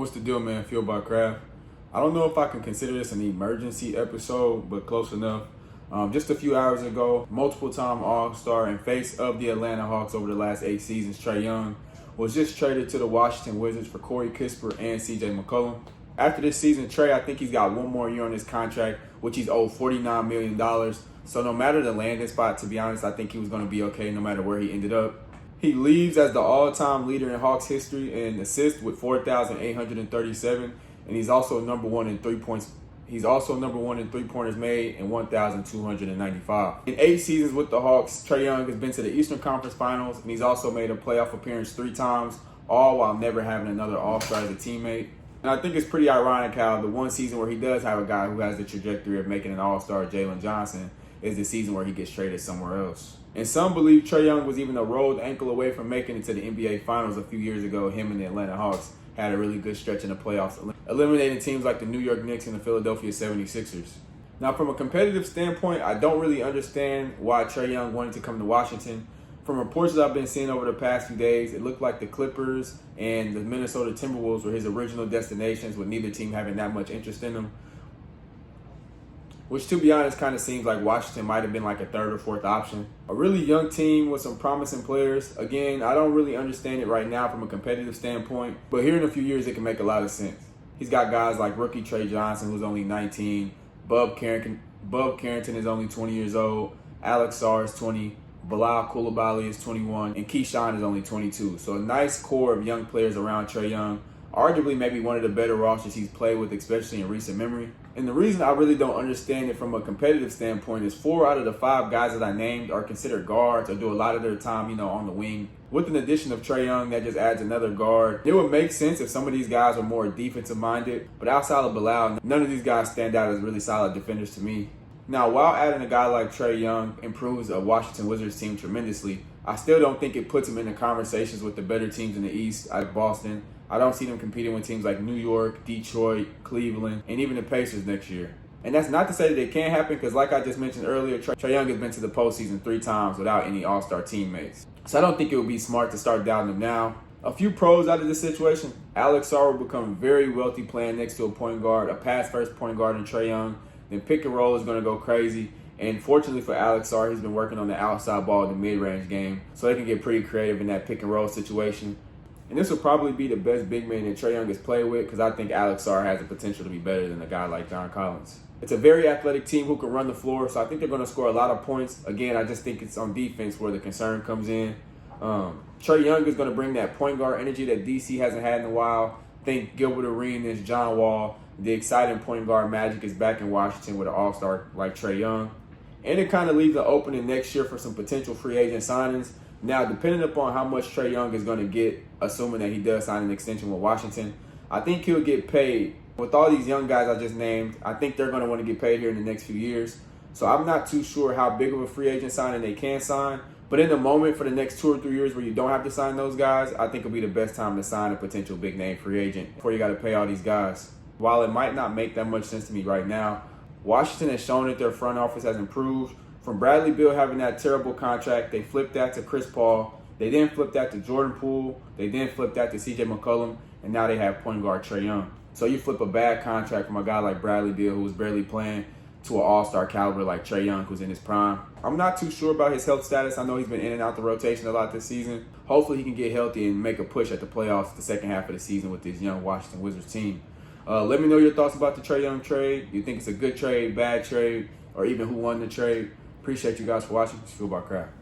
What's the deal, man? Feel by Craft. I don't know if I can consider this an emergency episode, but close enough. Just a few hours ago, multiple-time All-Star and face of the Atlanta Hawks over the last 8 seasons, Trae Young, was just traded to the Washington Wizards for Corey Kispert and CJ McCollum. After this season, Trae, I think he's got one more year on his contract, which he's owed $49 million. So no matter the landing spot, to be honest, I think he was going to be okay no matter where he ended up. He leaves as the all-time leader in Hawks history in assists with 4,837, and he's also number one in 3 points. He's also number one in three-pointers made in 1,295. In 8 seasons with the Hawks, Trae Young has been to the Eastern Conference Finals, and he's also made a playoff appearance 3 times, all while never having another All-Star as a teammate. And I think it's pretty ironic how the one season where he does have a guy who has the trajectory of making an All-Star, Jalen Johnson, is the season where he gets traded somewhere else. And some believe Trae Young was even a rolled ankle away from making it to the NBA Finals a few years ago. Him and the Atlanta Hawks had a really good stretch in the playoffs, eliminating teams like the New York Knicks and the Philadelphia 76ers. Now, from a competitive standpoint, I don't really understand why Trae Young wanted to come to Washington. From reports that I've been seeing over the past few days, it looked like the Clippers and the Minnesota Timberwolves were his original destinations, with neither team having that much interest in him. Which, to be honest, kind of seems like Washington might have been like a 3rd or 4th option. A really young team with some promising players. Again, I don't really understand it right now from a competitive standpoint, but here in a few years, it can make a lot of sense. He's got guys like rookie Trae Johnson, who's only 19. Bub Carrington is only 20 years old. Alex Sarr is 20. Bilal Coulibaly is 21. And Keyshawn is only 22. So a nice core of young players around Trae Young. Arguably maybe one of the better rosters he's played with, especially in recent memory. And the reason I really don't understand it from a competitive standpoint is 4 out of the 5 guys that I named are considered guards or do a lot of their time, on the wing. With an addition of Trae Young, that just adds another guard. It would make sense if some of these guys were more defensive-minded, but outside of Bilal, none of these guys stand out as really solid defenders to me. Now, while adding a guy like Trae Young improves a Washington Wizards team tremendously, I still don't think it puts him in the conversations with the better teams in the East, like Boston. I don't see them competing with teams like New York, Detroit, Cleveland, and even the Pacers next year. And that's not to say that it can't happen, because like I just mentioned earlier, Trae Young has been to the postseason 3 times without any All-Star teammates. So I don't think it would be smart to start doubting him now. A few pros out of this situation: Alex Sarr will become very wealthy playing next to a point guard, a pass-first point guard in Trae Young. Then pick and roll is going to go crazy. And fortunately for Alex Sarr, he's been working on the outside ball in the mid-range game, so they can get pretty creative in that pick and roll situation. And this will probably be the best big man that Trae Young has played with, because I think Alex Sarr has the potential to be better than a guy like John Collins. It's a very athletic team who can run the floor, so I think they're going to score a lot of points. Again, I just think it's on defense where the concern comes in. Trae Young is going to bring that point guard energy that DC hasn't had in a while. Think Gilbert Arenas, John Wall. The exciting point guard magic is back in Washington with an all-star like Trae Young. And it kind of leaves an opening next year for some potential free agent signings. Now, depending upon how much Trae Young is going to get, assuming that he does sign an extension with Washington, I think he'll get paid. With all these young guys I just named, I think they're going to want to get paid here in the next few years. So I'm not too sure how big of a free agent signing they can sign. But in the moment, for the next 2 or 3 years where you don't have to sign those guys, I think it'll be the best time to sign a potential big-name free agent before you got to pay all these guys. While it might not make that much sense to me right now, Washington has shown that their front office has improved. From Bradley Beal having that terrible contract, they flipped that to Chris Paul. They then flipped that to Jordan Poole. They then flipped that to CJ McCollum. And now they have point guard Trae Young. So you flip a bad contract from a guy like Bradley Beal, who was barely playing, to an all-star caliber like Trae Young, who's in his prime. I'm not too sure about his health status. I know he's been in and out the rotation a lot this season. Hopefully he can get healthy and make a push at the playoffs the second half of the season with this young Washington Wizards team. Let me know your thoughts about the Trae Young trade. You think it's a good trade, bad trade, or even who won the trade? Appreciate you guys for watching. It's Feel by Craft.